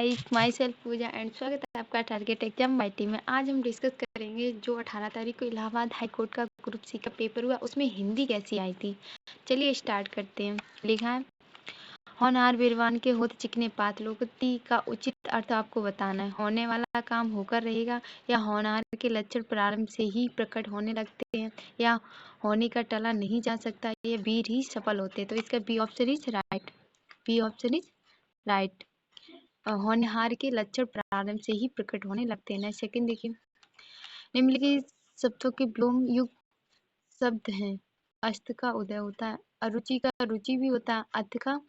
Guys, myself Pooja and स्वागत है आपका टारगेट एग्जाम बाईटी में। आज हम डिस्कस करेंगे जो 18 तारीख को इलाहाबाद हाई कोर्ट का ग्रुप सी का पेपर हुआ, उसमें हिंदी कैसी आई थी। चलिए स्टार्ट करते हैं। लिखा है, होनहार बीरवान के होत चिकने पात, लोकोक्ति का उचित अर्थ आपको बताना है। होने वाला काम होकर रहेगा, या होनहार के लक्षण प्रारंभ से ही प्रकट होने लगते हैं, या होने का टला नहीं जा सकता, ये वीर ही सफल होते। तो इसका B option is right. B option is right. होनहार के लक्षण प्रारंभ से ही प्रकट होने लगते हैं। सेकंड देखिए, निम्नलिखित शब्दों के व्योम युक्त शब्द हैं। अस्त का उदय होता है, अरुचि का रुचि भी होता है, अर्थ का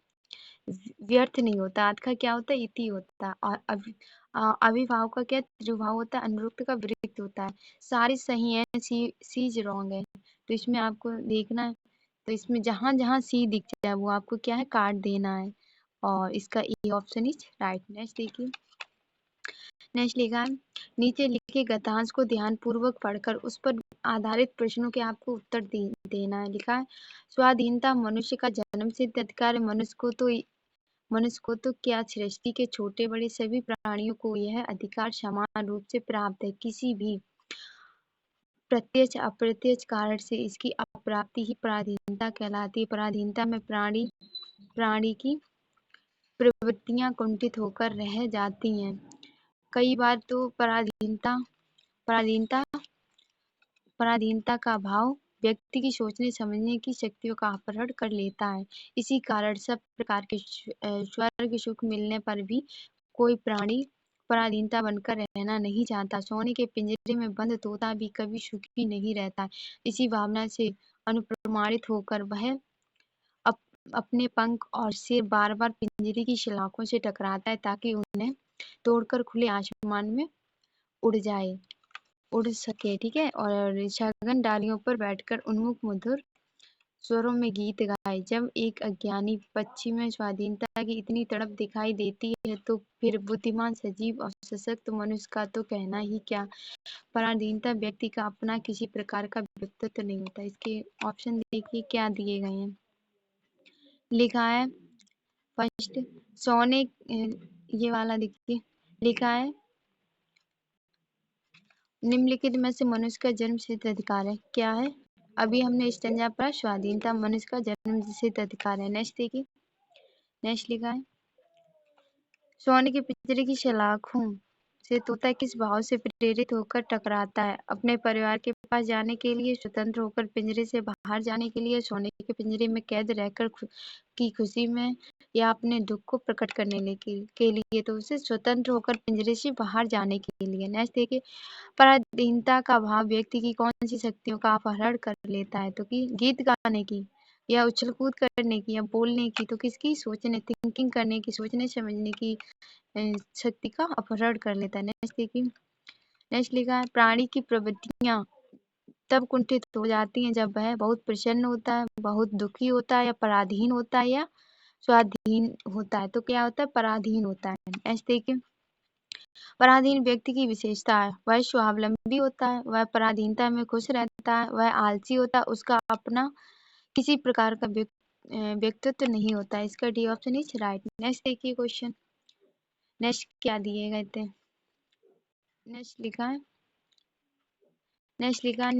व्यर्थ नहीं होता, अर्थ का क्या होता है, इति होता है, और अभिभाव का क्या त्रिभाव होता है, अनुरुक्त का विरुद्ध होता है। सारे सही है, सी रॉन्ग है। तो इसमें आपको देखना है, तो इसमें जहां जहां सी दिख जाए वो आपको क्या है, काट देना है, और इसका ए ऑप्शन इज राइट। नेक्स्ट देखिए, नेक्स्ट लिखा है, नीचे लिखे गद्यांश को ध्यान पूर्वक पढ़कर उस पर आधारित प्रश्नों के आपको उत्तर देना है। लिखा है, स्वाधीनता मनुष्य का जन्म सिद्ध अधिकार है। मनुष्य को तो क्या, सृष्टि के छोटे बड़े सभी प्राणियों को यह अधिकार समान रूप से प्राप्त है। किसी भी प्रत्यक्ष अप्रत्यक्ष कारण से इसकी अप्राप्ति ही पराधीनता कहलाती है। पराधीनता में प्राणी की प्रवृत्तियां कुंठित होकर रह जाती हैं। कई बार तो पराधीनता का भाव व्यक्ति की सोचने समझने की शक्तियों का अपहरण कर लेता है। इसी कारण सब प्रकार के स्वर्ग सुख मिलने पर भी कोई प्राणी पराधीनता बनकर रहना नहीं चाहता। सोने के पिंजरे में बंद तोता भी कभी सुखी नहीं रहता। इसी भावना से अनुप्रमाणित होकर वह अपने पंख और सिर बार बार पिंजरे की सलाखों से टकराता है, ताकि उन्हें तोड़कर खुले आसमान में उड़ सके। ठीक है, और शगन डालियों पर बैठकर उन्मुख मधुर स्वरों में गीत गाए। जब एक अज्ञानी पक्षी में स्वाधीनता की इतनी तड़प दिखाई देती है, तो फिर बुद्धिमान सजीव और सशक्त मनुष्य का तो कहना ही क्या। पराधीनता व्यक्ति का अपना किसी प्रकार का व्यक्तित्व नहीं होता। इसके ऑप्शन देखिए क्या दिए गए हैं। लिखा है, फर्स्ट सोने, ये वाला देखिए, लिखा है, निम्नलिखित में से मनुष्य का जन्म सिद्ध अधिकार है। क्या है, अभी हमने स्टैंजा पढ़ा, स्वाधीनता मनुष्य का जन्म सिद्ध अधिकार है। नेक्स्ट देखिए, नेक्स्ट लिखा है, सोने के पिंजरे की सलाखों से तोता किस भाव से प्रेरित होकर टकराता है। अपने परिवार के पास जाने के लिए, स्वतंत्र होकर पिंजरे से बाहर जाने के लिए, सोने के पिंजरे में कैद रहकर की खुशी में, या अपने दुख को प्रकट करने के लिए। तो उसे स्वतंत्र होकर पिंजरे से बाहर जाने के लिए। नेक्स्ट देखिए, पराधीनता का भाव व्यक्ति की कौन सी शक्तियों का अपहरण कर लेता है। तो कि गीत गाने की, या उछल कूद करने की, या बोलने की। तो किसकी, सोचने थिंकिंग करने की, सोचने समझने की शक्ति का अपहरण कर लेता है। नेक्स्ट देखिए, नेक्स्ट लिखा है, प्राणी की प्रवृत्तियां तब कुंठित हो जाती हैं जब वह बहुत प्रसन्न होता है, बहुत दुखी होता है, या पराधीन होता है, या स्वाधीन होता है। तो क्या होता है, पराधीन होता है। नेक्स्ट देखिए, पराधीन व्यक्ति की विशेषता है, वह स्वावलंबी होता है, वह पराधीनता में खुश रहता है, वह आलसी होता है, उसका अपना किसी प्रकार का व्यक्तित्व नहीं होता। इसका D option is right. Next देखिए क्वेश्चन, नेक्स्ट क्या दिए गए थे। नेक्स्ट लिखा है, नेक्स्ट लिखा है,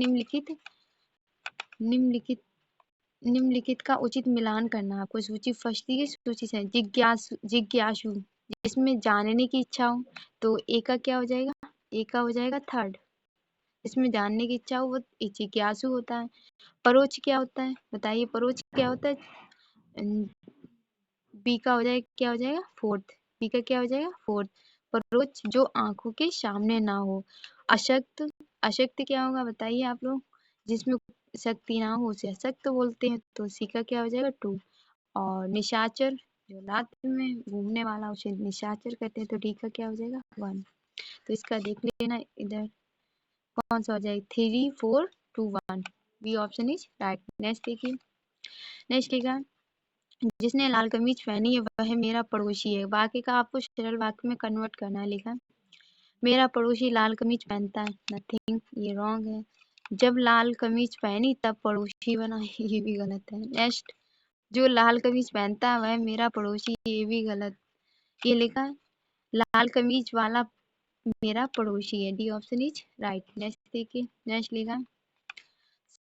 निम्नलिखित का उचित मिलान करना। आपको सूची फर्स्ट दी है, सूची से जिज्ञासु जिसमें जानने की इच्छा हो, तो ए का क्या हो जाएगा, ए का हो जाएगा थर्ड। इसमें जानने की इच्छा हो वो जिज्ञासु होता है। परोक्ष क्या होता है, बताइए, परोक्ष क्या होता है, बी का हो जाएगा, क्या हो जाएगा, फोर्थ। बी का क्या हो जाएगा, फोर्थ। परोक्ष जो आंखों के सामने ना हो। अशक्त, अशक्त क्या होगा, बताइए आप लोग, जिसमें शक्ति ना हो उसे अशक्त बोलते हैं। तो सी का क्या हो जाएगा, 2। और निशाचर, जो रात में घूमने वाला उसे निशाचर कहते हैं। तो डी का क्या हो जाएगा, 1। तो इसका देख लेना इधर कौन सा हो जाएगा, 3 4 2 1। B option is right. Next देखिए, नेक्स्ट लिखा, जिसने लाल कमीज पहनी है वह मेरा पड़ोसी है। वाक्य का आपको सरल वाक्य में कन्वर्ट करना है। लिखा, मेरा पड़ोसी लाल कमीज पहनता है, नथिंग, ये रॉन्ग है। जब लाल कमीज पहनी तब पड़ोसी बना, ये भी गलत है। नेक्स्ट, जो लाल कमीज पहनता है वह मेरा पड़ोसी, ये भी गलत। ये लिखा है, लाल कमीज वाला मेरा पड़ोसी है। D option is right. Next देखिए, नेक्स्ट लिखा है,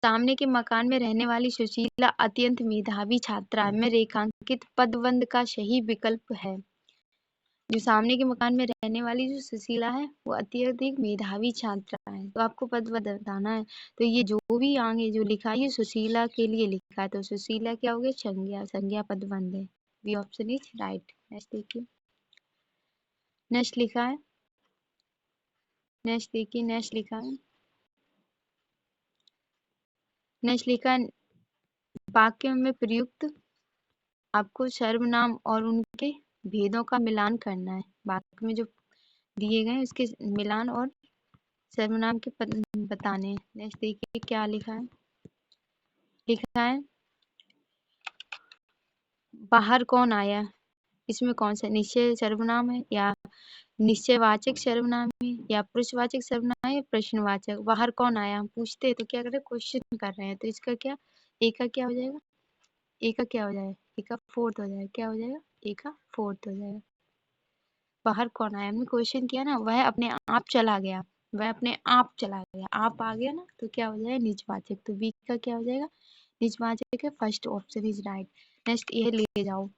सामने के मकान में रहने वाली सुशीला अत्यंत मेधावी छात्रा है। में रेखांकित पदबंध का सही विकल्प है। जो सामने के मकान में रहने वाली जो सुशीला है वो अत्यधिक मेधावी छात्रा है। तो आपको पदबंध बताना है। तो ये जो भी आगे जो लिखा है ये सुशीला के लिए लिखा है। तो सुशीला क्या हो गया, संज्ञा, संज्ञा पदबंध है। B option is right. Next देखिए, नेक्स्ट लिखा है, नेक्स्ट देखिए, नेक्स्ट लिखा है, नेक्स्ट लिखा है, वाक्य में प्रयुक्त आपको सर्वनाम और उनके भेदों का मिलान करना है। वाक्य में जो दिए गए हैं उसके मिलान और सर्वनाम के बताने हैं। नेक्स्ट देखिए क्या लिखा है, लिखा है बाहर कौन आया। इसमें कौन सा निश्चय सर्वनाम है या निश्चयवाचक सर्वनाम है या पुरुषवाचक सर्वनाम है या प्रश्नवाचक। बाहर कौन आया हम पूछते हैं तो क्या कर रहे हैं, क्वेश्चन कर रहे हैं। तो इसका क्या, ए का क्या हो जाएगा, ए का क्या हो जाएगा, ए का फोर्थ हो जाएगा। क्या हो जाएगा, ए का फोर्थ हो जाएगा। बाहर कौन आया, हमने क्वेश्चन किया ना, वह अपने आप चला गया, वह अपने आप चला गया, आप आ गया ना, तो क्या हो जाएगा, निजवाचक। तो बी का क्या हो जाएगा, निजवाचक है। First option is right. Next, यह ले जाओ,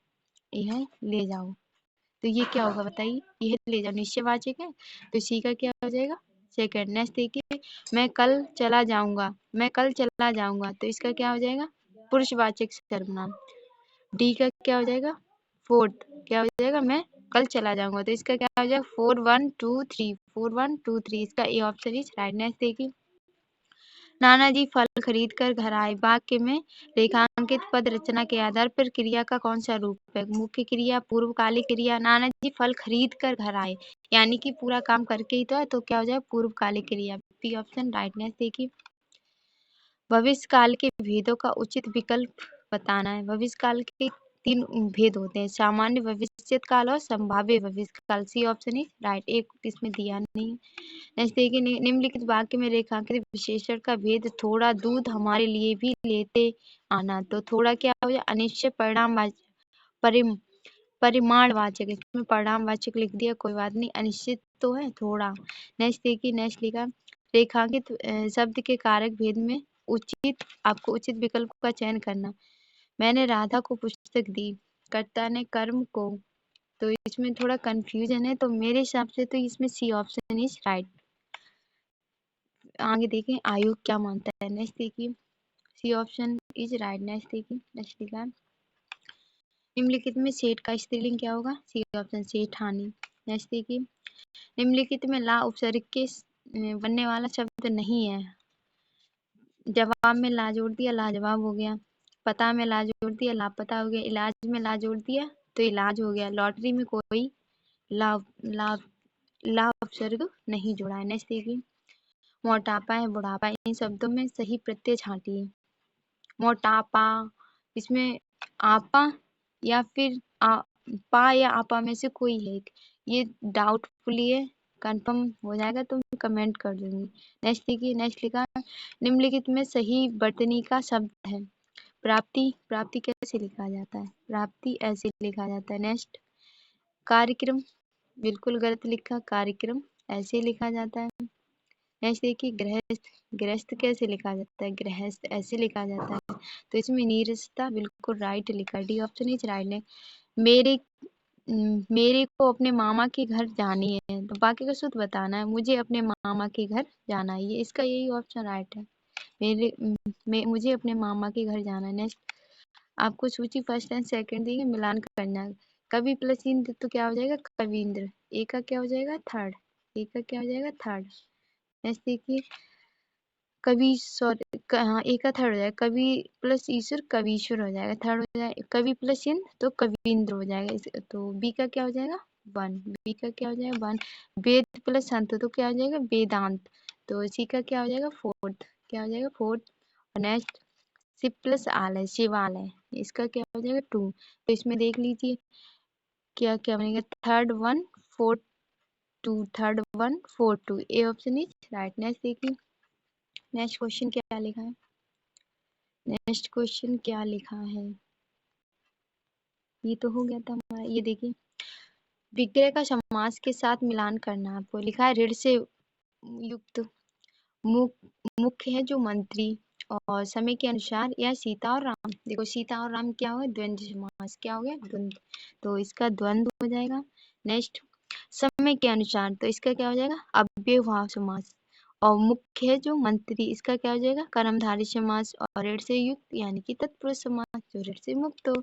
यह ले जाओ, तो ये क्या होगा बताइए, यह ले जाओ निश्चयवाचक है। तो सी का क्या हो जाएगा, सेकंड। नेक्स्ट देखिए, मैं कल चला जाऊंगा, मैं कल चला जाऊंगा, तो इसका क्या हो जाएगा, पुरुषवाचक सर्वनाम। डी का क्या हो जाएगा, फोर्थ, क्या हो जाएगा, मैं कल चला जाऊंगा, तो इसका क्या हो जाएगा, 4 1 2 3, 4 1 2 3, इसका ए ऑप्शन इज राइट। नेक्स्ट देखिए, नाना जी फल खरीद कर घर आए। वाक्य में रेखांकित पद रचना के आधार पर क्रिया का कौन सा रूप है, मुख्य क्रिया, पूर्वकालिक क्रिया। नाना जी फल खरीद कर घर आए यानी कि पूरा काम करके ही तो है, तो क्या हो जाएगा, पूर्वकालिक क्रिया। B option right. नेक्स्ट देखिए, भविष्य काल के भेदों का उचित विकल्प बताना है। भविष्य काल के 3 भेद होते हैं, सामान्य भविष्यत काल और संभाव्य भविष्य काल। C option is right. एक इसमें दिया नहीं है। नेक्स्ट देखिए, निम्नलिखित वाक्य में रेखांकित विशेषण का भेद, थोड़ा दूध हमारे लिए भी लेते आना। तो थोड़ा क्या हो जाए, अनिश्चय परिमाणवाचक, इसमें परिमाणवाचक लिख दिया, कोई बात नहीं, अनिश्चित तो है थोड़ा। नेक्स्ट देखिए, नेक्स्ट लिखा, रेखांकित शब्द के कारक भेद में उचित, आपको उचित विकल्प का चयन करना। मैंने राधा को पुस्तक दी, कर्ता ने कर्म को, तो इसमें थोड़ा कंफ्यूजन है, तो मेरे हिसाब से तो इसमें सी ऑप्शन इज राइट। आगे देखें आयोग क्या मानता है। नेक्स्ट देखिए, C option is right. Next देखिए, नेक्स्ट लिखा है, निम्नलिखित में सेठ का स्त्रीलिंग क्या होगा, सी ऑप्शन सेठानी। नेक्स्ट देखिए, निम्नलिखित में ला उपसर्ग के बनने वाला शब्द नहीं है। जवाब में ला जोड़ दिया, लाजवाब हो गया। पता में ला जोड़ दिया, लापता हो गया। इलाज में ला जोड़ दिया तो इलाज हो गया। लॉटरी में कोई ला ला ला उपसर्ग नहीं जोड़ा है। नेक्स्ट देखिए, मोटापा है, बुढ़ापा, इन शब्दों में सही प्रत्यय छांटिए। मोटापा, इसमें आपा या फिर पा या आपा में से कोई है, ये डाउटफुली है, कंफर्म हो जाएगा तो मैं कमेंट कर दूंगी। नेक्स्ट देखिए, नेक्स्ट लिखा, निम्नलिखित में सही वर्तनी का शब्द है। प्राप्ति, प्राप्ति कैसे लिखा जाता है, प्राप्ति ऐसे लिखा जाता है। नेक्स्ट, कार्यक्रम, बिल्कुल गलत लिखा, कार्यक्रम ऐसे लिखा जाता है। नेक्स्ट देखिए, गृहस्थ, गृहस्थ कैसे लिखा जाता है, गृहस्थ ऐसे लिखा जाता है। तो इसमें नीरसता बिल्कुल राइट लिखा है, डी ऑप्शन इज राइट है। मेरे मेरे को अपने मामा के घर जानी है, तो बाकी का शुद्ध बताना है, मुझे अपने मामा के घर जाना है, ये इसका यही ऑप्शन राइट है। मुझे अपने मामा के घर जाना है। नेक्स्ट, आपको सूची फर्स्ट एंड सेकंड दी है, मिलान करना है। कवि प्लस इंद्र तो क्या हो जाएगा, कविंद्र। ए का क्या हो जाएगा, थर्ड, ए का क्या हो जाएगा, थर्ड। नेक्स्ट देखिए, कवि, सॉरी, हाँ ए का थर्ड हो जाएगा, कवि प्लस ईश्वर कवीश्वर हो जाएगा, थर्ड हो जाएगा। कवि प्लस इंद्र तो कविंद्र हो जाएगा। तो बी का क्या हो जाएगा, वन। बी का क्या हो जाएगा, वन। वेद प्लस संत तो क्या हो जाएगा, वेदांत। तो सी का क्या हो जाएगा, फोर्थ, क्या हो जाएगा, फोर्थ। नेक्स्ट, शिव प्लस आलय, शिवालय, इसका क्या हो जाएगा, टू। तो इसमें देख लीजिए क्या क्या बनेगा, third one fourth two, third one fourth two, A option is right. Next देखिए, नेक्स्ट क्वेश्चन क्या लिखा है, नेक्स्ट क्वेश्चन क्या लिखा है, ये तो हो गया था हमारा। ये देखिए, विग्रह का समास के साथ मिलान करना आपको लिखा है ऋण से युक्त मुख्य है जो मंत्री और समय के अनुसार या सीता और राम। देखो सीता और राम क्या हो गया द्वंद्व समास क्या हो गया द्वंद्व तो इसका द्वंद्व हो जाएगा। नेक्स्ट समय के अनुसार तो इसका क्या हो जाएगा अव्ययभाव समास और मुख्य है जो मंत्री इसका क्या हो जाएगा कर्मधारय समास और ऋण से युक्त यानी कि तत्पुरुष समास जो ऋण से मुक्त हो।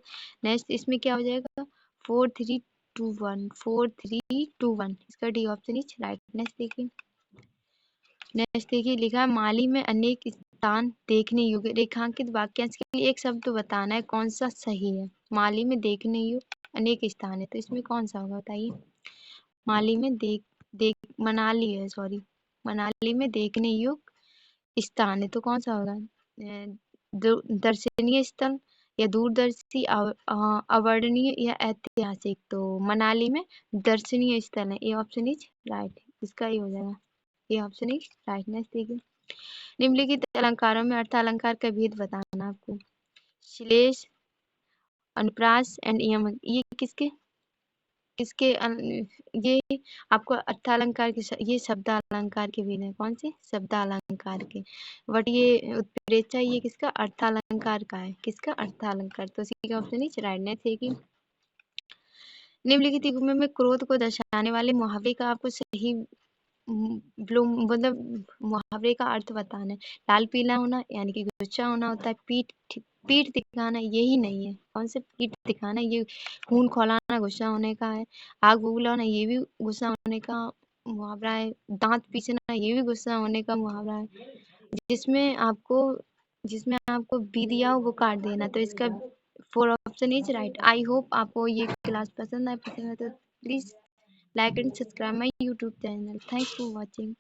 नेक्स्ट इसमें क्या हो जाएगा 4 3 2 1 इसका D option is right. Next देखिए लिखा है माली में अनेक स्थान देखने योग्य रेखांकित वाक्यांश के लिए एक शब्द बताना है कौन सा सही है। माली में देखने योग्य अनेक स्थान है तो इसमें कौन सा होगा बताइए। माली में मनाली है सॉरी मनाली में देखने योग्य स्थान है तो कौन सा होगा दर्शनीय स्थल या दूरदर्शी अवर्णनीय या ऐतिहासिक। तो मनाली में दर्शनीय स्थल है ए ऑप्शन इज राइट इसका ही हो जाएगा ये ऑप्शन इज राइट। नेक्स्ट देखिए निम्नलिखित अलंकारों में अर्थालंकार का भेद बताना आपको। श्लेष अनुप्रास एंड यमक ये किसके किसके ये आपको अर्थालंकार के ये शब्दालंकार के भेद है कौन से शब्दालंकार के बट ये उत्प्रेक्षा ये किसका अर्थालंकार का है किसका अर्थालंकार तो इसी का ऑप्शन इज राइट। नेक्स्ट देखिए निम्नलिखित युग्म में क्रोध को दर्शाने वाले मुहावरे का आपको सही मतलब मुहावरे का अर्थ बताना है। लाल पीला होना यानी कि गुस्सा होना होता है। पीठ दिखाना यही नहीं है कौन से पीठ दिखाना ये खून खौलाना गुस्सा होने का है। आग बबूला होना ये भी गुस्सा होने का मुहावरा है। दांत पीसना ये भी गुस्सा होने का मुहावरा है। जिसमें आपको बी दिया हो वो काट देना तो इसका 4 option is right. I hope आपको ये क्लास पसंद है तो please like and subscribe my YouTube channel. Thanks for watching.